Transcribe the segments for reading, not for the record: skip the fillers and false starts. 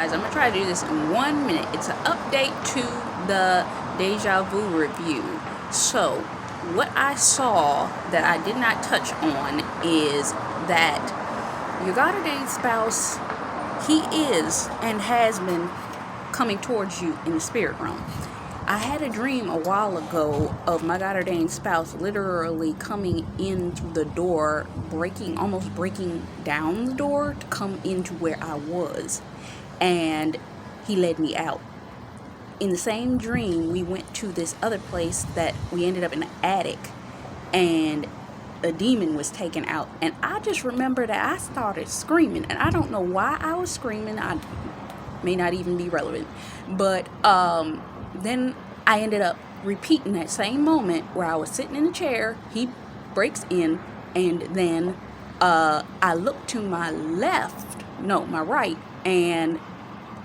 guys. I'm going to try to do this in 1 minute. It's an update to the Deja Vu review. So, what I saw that I did not touch on is that your God-ordained spouse, he is and has been coming towards you in the spirit realm. I had a dream a while ago of my God-ordained spouse literally coming into the door, almost breaking down the door to come into where I was, and he led me out. In the same dream, we went to this other place that we ended up in the attic, and a demon was taken out, and I just remember that I started screaming, and I don't know why I was screaming. I may not even be relevant, but then I ended up repeating that same moment where I was sitting in a chair, he breaks in, and then I look to my right, and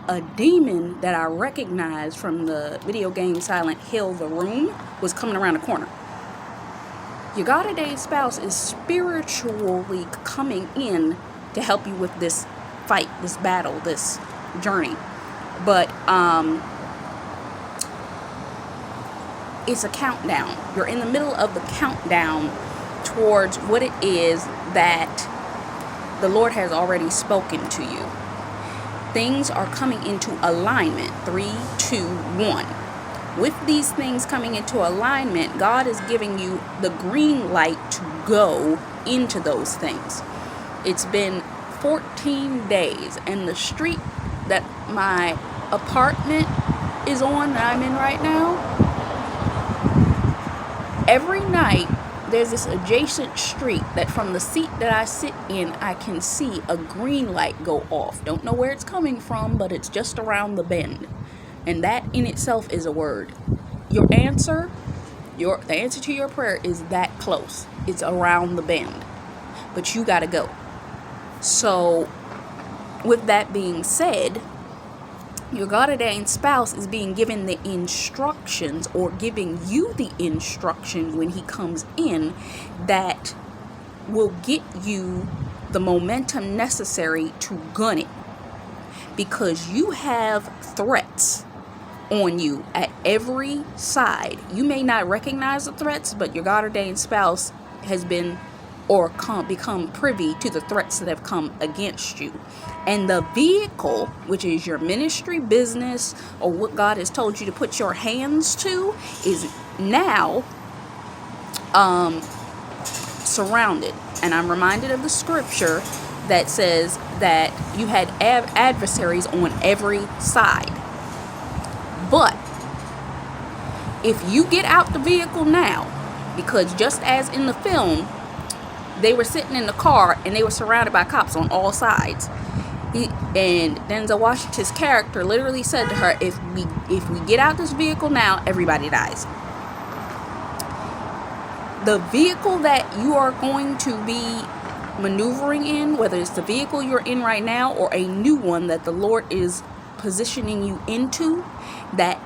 a demon that I recognized from the video game Silent Hill, The Room, was coming around the corner. Your God-ordained spouse is spiritually coming in to help you with this fight, this battle, this journey. But it's a countdown. You're in the middle of the countdown towards what it is that the Lord has already spoken to you. Things are coming into alignment. 3, 2, 1. With these things coming into alignment, God is giving you the green light to go into those things. It's been 14 days, and the street that my apartment is on, that I'm in right now, every night there's this adjacent street that from the seat that I sit in, I can see a green light go off. Don't know where it's coming from, but it's just around the bend. And that in itself is a word. The answer to your prayer is that close. It's around the bend. But you gotta go. So, with that being said, your God-ordained spouse is being given the instructions, or giving you the instruction when he comes in, that will get you the momentum necessary to gun it. Because you have threats on you at every side. You may not recognize the threats, but your God-ordained spouse has been become privy to the threats that have come against you. And the vehicle, which is your ministry, business, or what God has told you to put your hands to, is now surrounded. And I'm reminded of the scripture that says that you had adversaries on every side. But if you get out the vehicle now, because just as in the film, they were sitting in the car and they were surrounded by cops on all sides. And Denzel Washington's character literally said to her, if we get out this vehicle now, everybody dies. The vehicle that you are going to be maneuvering in, whether it's the vehicle you're in right now or a new one that the Lord is positioning you into, that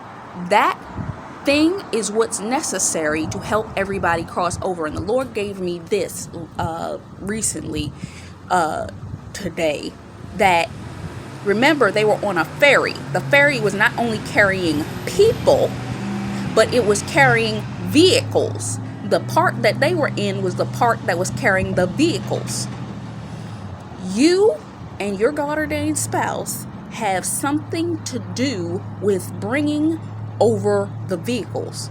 thing is what's necessary to help everybody cross over. And the Lord gave me this recently today, that remember, they were on a ferry. The ferry was not only carrying people, but it was carrying vehicles. The part that they were in was the part that was carrying the vehicles. You and your God-ordained spouse have something to do with bringing over the vehicles.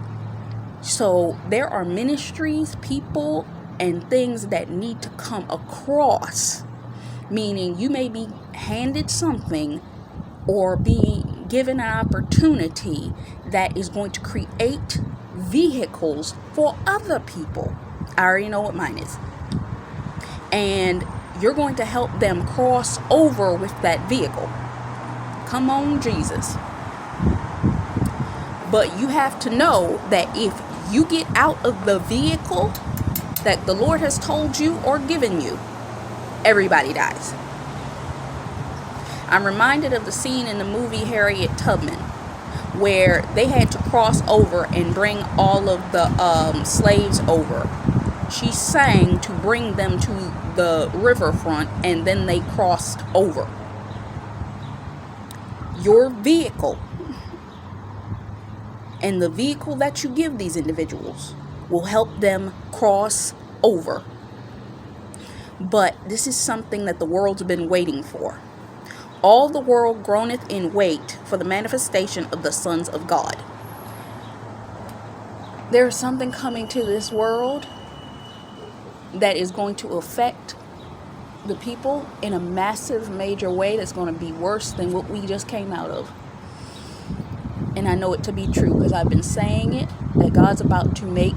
So there are ministries, people, and things that need to come across. Meaning you may be handed something or being given an opportunity that is going to create vehicles for other people. I already know what mine is. And you're going to help them cross over with that vehicle. Come on, Jesus. But you have to know that if you get out of the vehicle that the Lord has told you or given you, everybody dies. I'm reminded of the scene in the movie Harriet Tubman, where they had to cross over and bring all of the slaves over. She sang to bring them to the riverfront, and then they crossed over. your vehicle and the vehicle that you give these individuals will help them cross over. But this is something that the world's been waiting for. All the world groaneth in wait for the manifestation of the sons of God. There is something coming to this world that is going to affect the people in a massive, major way that's going to be worse than what we just came out of. And I know it to be true because I've been saying it, that God's about to make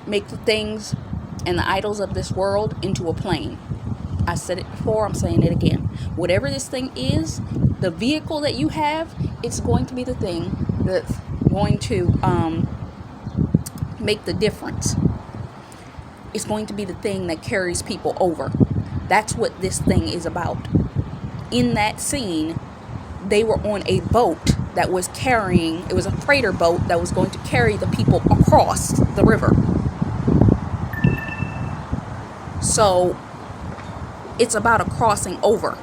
make the things and the idols of this world into a plane. I said it before, I'm saying it again. Whatever this thing is, the vehicle that you have, it's going to be the thing that's going to make the difference. It's going to be the thing that carries people over. That's what this thing is about. In that scene, they were on a boat that was carrying, it was a freighter boat that was going to carry the people across the river. So it's about a crossing over.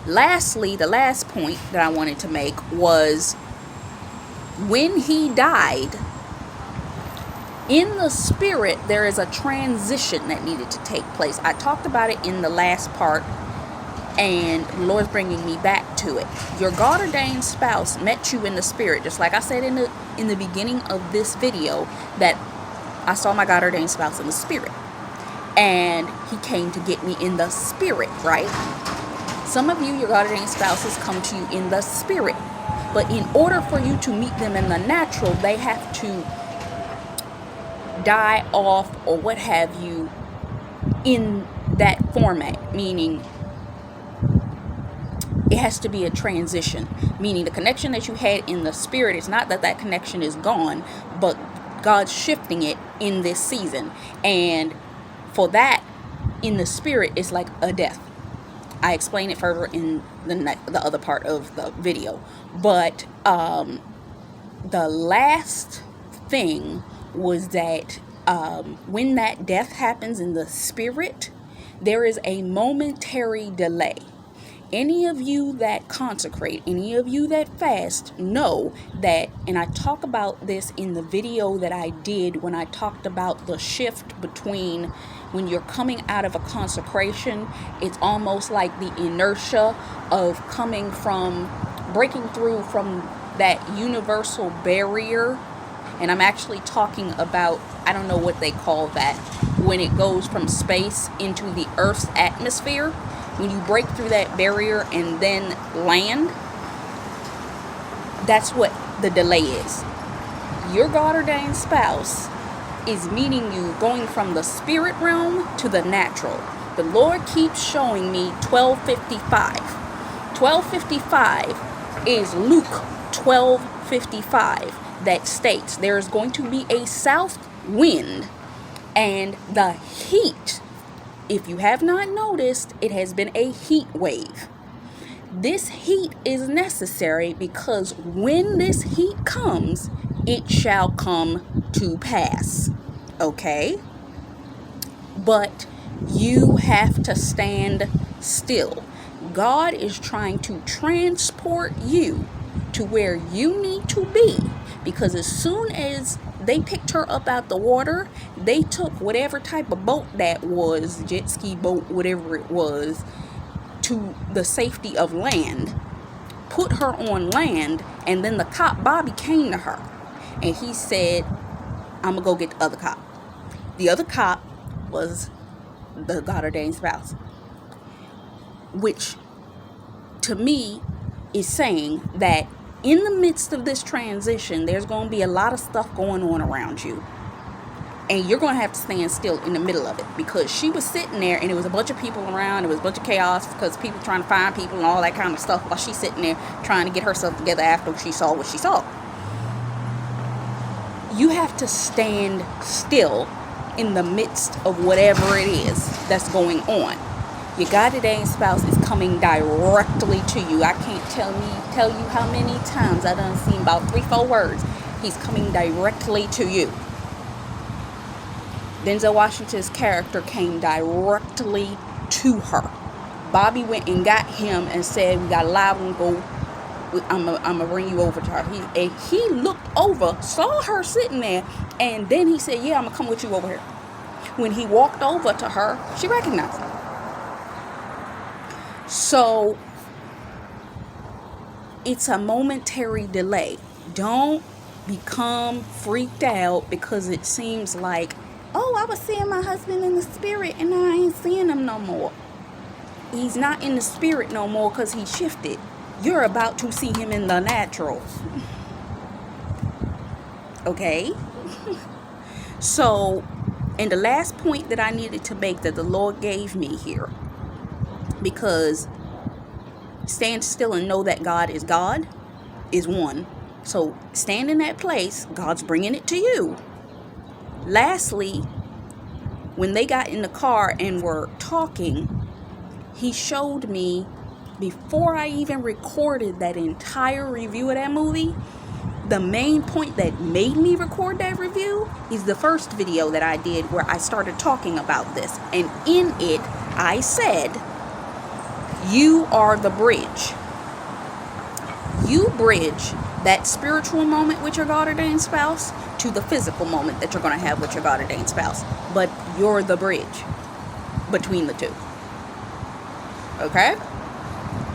Lastly, the last point that I wanted to make was when he died, in the spirit, there is a transition that needed to take place. I talked about it in the last part, and the Lord's bringing me back to it. Your God-ordained spouse met you in the spirit, just like I said in the beginning of this video, that I saw my God-ordained spouse in the spirit, and he came to get me in the spirit, right? Some of you, your God-ordained spouses come to you in the spirit, but in order for you to meet them in the natural, they have to die off or what have you in that format, meaning it has to be a transition, meaning the connection that you had in the spirit, it's not that that connection is gone, but God's shifting it in this season. And for that, in the spirit, it's like a death. I explain it further in the other part of the video. But the last thing was that when that death happens in the spirit, there is a momentary delay. Any of you that consecrate, any of you that fast, know that, and I talk about this in the video that I did when I talked about the shift between when you're coming out of a consecration, it's almost like the inertia of coming from, breaking through from that universal barrier. And I'm actually talking about, I don't know what they call that, when it goes from space into the Earth's atmosphere. When you break through that barrier and then land, that's what the delay is. Your God-ordained spouse is meeting you going from the spirit realm to the natural. The Lord keeps showing me 12:55. 12:55 is Luke 12:55 that states there is going to be a south wind, and the heat, if you have not noticed, it has been a heat wave. This heat is necessary because when this heat comes, it shall come to pass. Okay? But you have to stand still. God is trying to transport you to where you need to be, because as soon as they picked her up out the water, they took whatever type of boat that was, jet ski boat, whatever it was, to the safety of land, put her on land, and then the cop Bobby came to her and he said, I'm gonna go get the other cop. The other cop was the God-ordained spouse, which to me is saying that in the midst of this transition, there's going to be a lot of stuff going on around you. And you're going to have to stand still in the middle of it, because she was sitting there and there was a bunch of people around. There was a bunch of chaos because people trying to find people and all that kind of stuff, while she's sitting there trying to get herself together after she saw what she saw. You have to stand still in the midst of whatever it is that's going on. Your God-ordained spouse is coming directly to you. I can't tell you how many times I done seen about 3-4 words. He's coming directly to you. Denzel Washington's character came directly to her. Bobby went and got him and said, we got a live one, go. I'm gonna bring you over to her. He looked over, saw her sitting there, and then he said, yeah, I'm gonna come with you over here. When he walked over to her, she recognized him. So it's a momentary delay. Don't become freaked out because it seems like, oh, I was seeing my husband in the spirit and now I ain't seeing him no more. He's not in the spirit no more because he shifted. You're about to see him in the natural. Okay? So, and the last point that I needed to make that the Lord gave me here, because stand still and know that God is one. So stand in that place. God's bringing it to you. Lastly, when they got in the car and were talking, he showed me, before I even recorded that entire review of that movie, the main point that made me record that review is the first video that I did where I started talking about this. And in it, I said, you are the bridge. You bridge that spiritual moment with your God-ordained spouse to the physical moment that you're going to have with your God-ordained spouse. But you're the bridge between the two. Okay?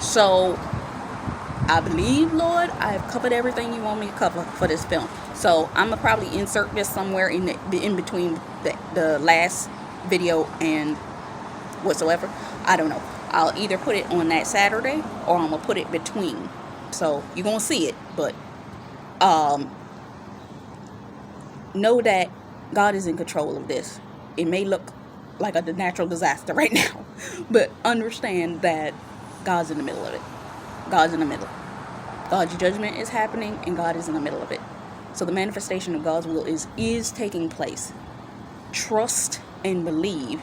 So, I believe, Lord, I've covered everything you want me to cover for this film. So, I'm going to probably insert this somewhere in between the last video and whatsoever. I don't know. I'll either put it on that Saturday or I'm going to put it between. So, you're going to see it. But, know that God is in control of this. It may look like a natural disaster right now. But understand that God's in the middle of it. God's in the middle. God's judgment is happening and God is in the middle of it. So the manifestation of God's will is taking place. Trust and believe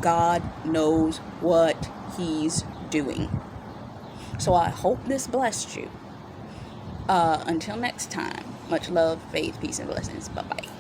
God knows what he's doing. So I hope this blessed you. Until next time, much love, faith, peace, and blessings. Bye-bye.